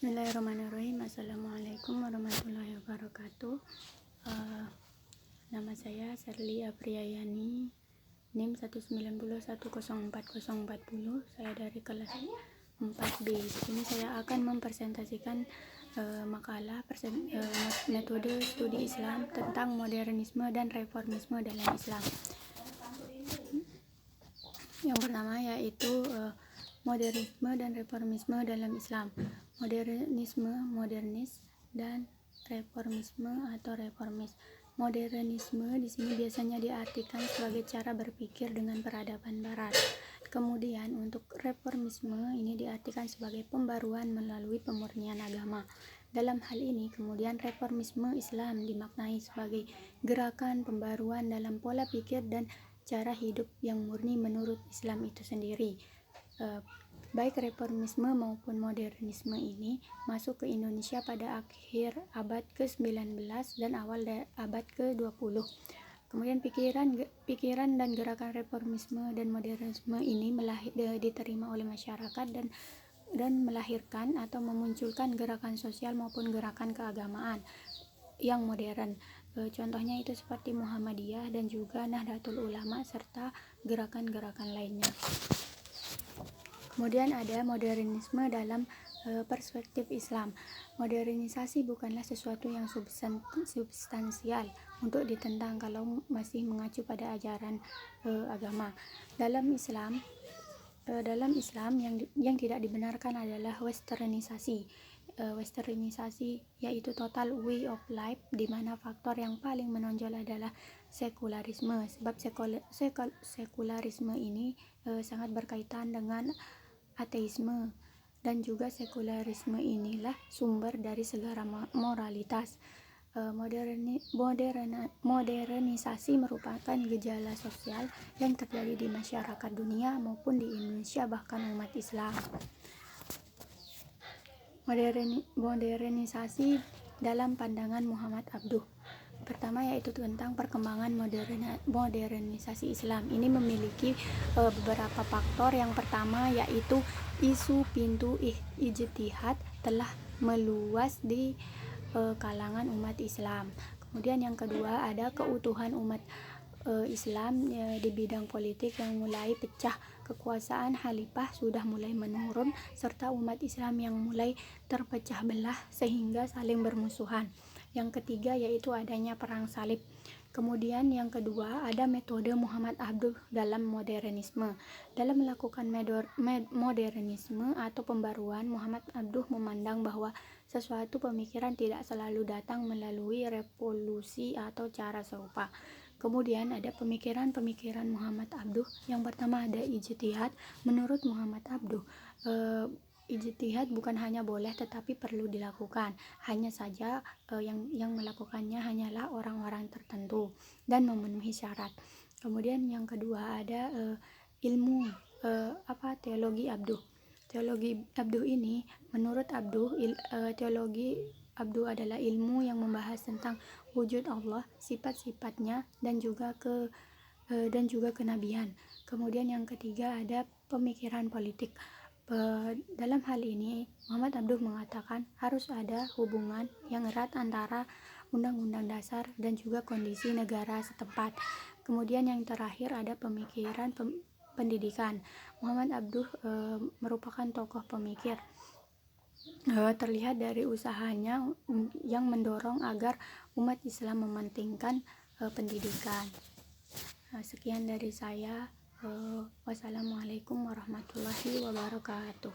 Bismillahirrahmanirrahim. Assalamualaikum warahmatullahi wabarakatuh. Nama saya Serli Apriyayani, NIM 190104040. Saya dari kelas 4B. Di sini saya akan mempresentasikan makalah metode studi Islam tentang modernisme dan reformisme dalam Islam. Yang pertama yaitu modernisme dan reformisme dalam Islam. Modernis dan reformisme atau reformis. Modernisme di sini biasanya diartikan sebagai cara berpikir dengan peradaban barat. Kemudian untuk reformisme ini diartikan sebagai pembaruan melalui pemurnian agama. Dalam hal ini kemudian reformisme Islam dimaknai sebagai gerakan pembaruan dalam pola pikir dan cara hidup yang murni menurut Islam itu sendiri. Baik reformisme maupun modernisme ini masuk ke Indonesia pada akhir abad ke-19 dan awal abad ke-20. Kemudian pikiran dan gerakan reformisme dan modernisme ini diterima oleh masyarakat dan melahirkan atau memunculkan gerakan sosial maupun gerakan keagamaan yang modern. Contohnya itu seperti Muhammadiyah dan juga Nahdlatul Ulama serta gerakan-gerakan lainnya. Kemudian ada modernisme dalam perspektif Islam. Modernisasi bukanlah sesuatu yang substansial untuk ditentang kalau masih mengacu pada ajaran agama. Dalam Islam yang tidak dibenarkan adalah westernisasi. Westernisasi yaitu total way of life, di mana faktor yang paling menonjol adalah sekularisme. Sebab sekularisme ini sangat berkaitan dengan ateisme, dan juga sekularisme inilah sumber dari segala moralitas. Modernisasi merupakan gejala sosial yang terjadi di masyarakat dunia maupun di Indonesia, bahkan umat Islam. Modernisasi dalam pandangan Muhammad Abduh. Pertama yaitu tentang perkembangan modernisasi Islam. Ini memiliki beberapa faktor. Yang pertama yaitu isu pintu ijtihad telah meluas di kalangan umat Islam. Kemudian yang kedua ada keutuhan umat Islam di bidang politik yang mulai pecah. Kekuasaan khalifah sudah mulai menurun serta umat Islam yang mulai terpecah belah sehingga saling bermusuhan. Yang ketiga yaitu adanya perang salib. Kemudian yang kedua ada metode Muhammad Abduh dalam modernisme. Dalam melakukan modernisme atau pembaruan, Muhammad Abduh memandang bahwa sesuatu pemikiran tidak selalu datang melalui revolusi atau cara serupa. Kemudian ada pemikiran Muhammad Abduh. Yang pertama ada ijtihad. Menurut Muhammad Abduh, ijtihad bukan hanya boleh tetapi perlu dilakukan. Hanya saja yang melakukannya hanyalah orang-orang tertentu dan memenuhi syarat. Kemudian yang kedua ada ilmu teologi Abduh. Teologi Abduh ini menurut Abduh teologi Abduh adalah ilmu yang membahas tentang wujud Allah, sifat-sifatnya dan juga kenabian. Kemudian yang ketiga ada pemikiran politik. Dalam hal ini Muhammad Abduh mengatakan harus ada hubungan yang erat antara undang-undang dasar dan juga kondisi negara setempat. Kemudian yang terakhir ada pemikiran pendidikan. Muhammad Abduh merupakan tokoh pemikir. Terlihat dari usahanya yang mendorong agar umat Islam mementingkan pendidikan. Sekian dari saya. Wassalamualaikum warahmatullahi wabarakatuh.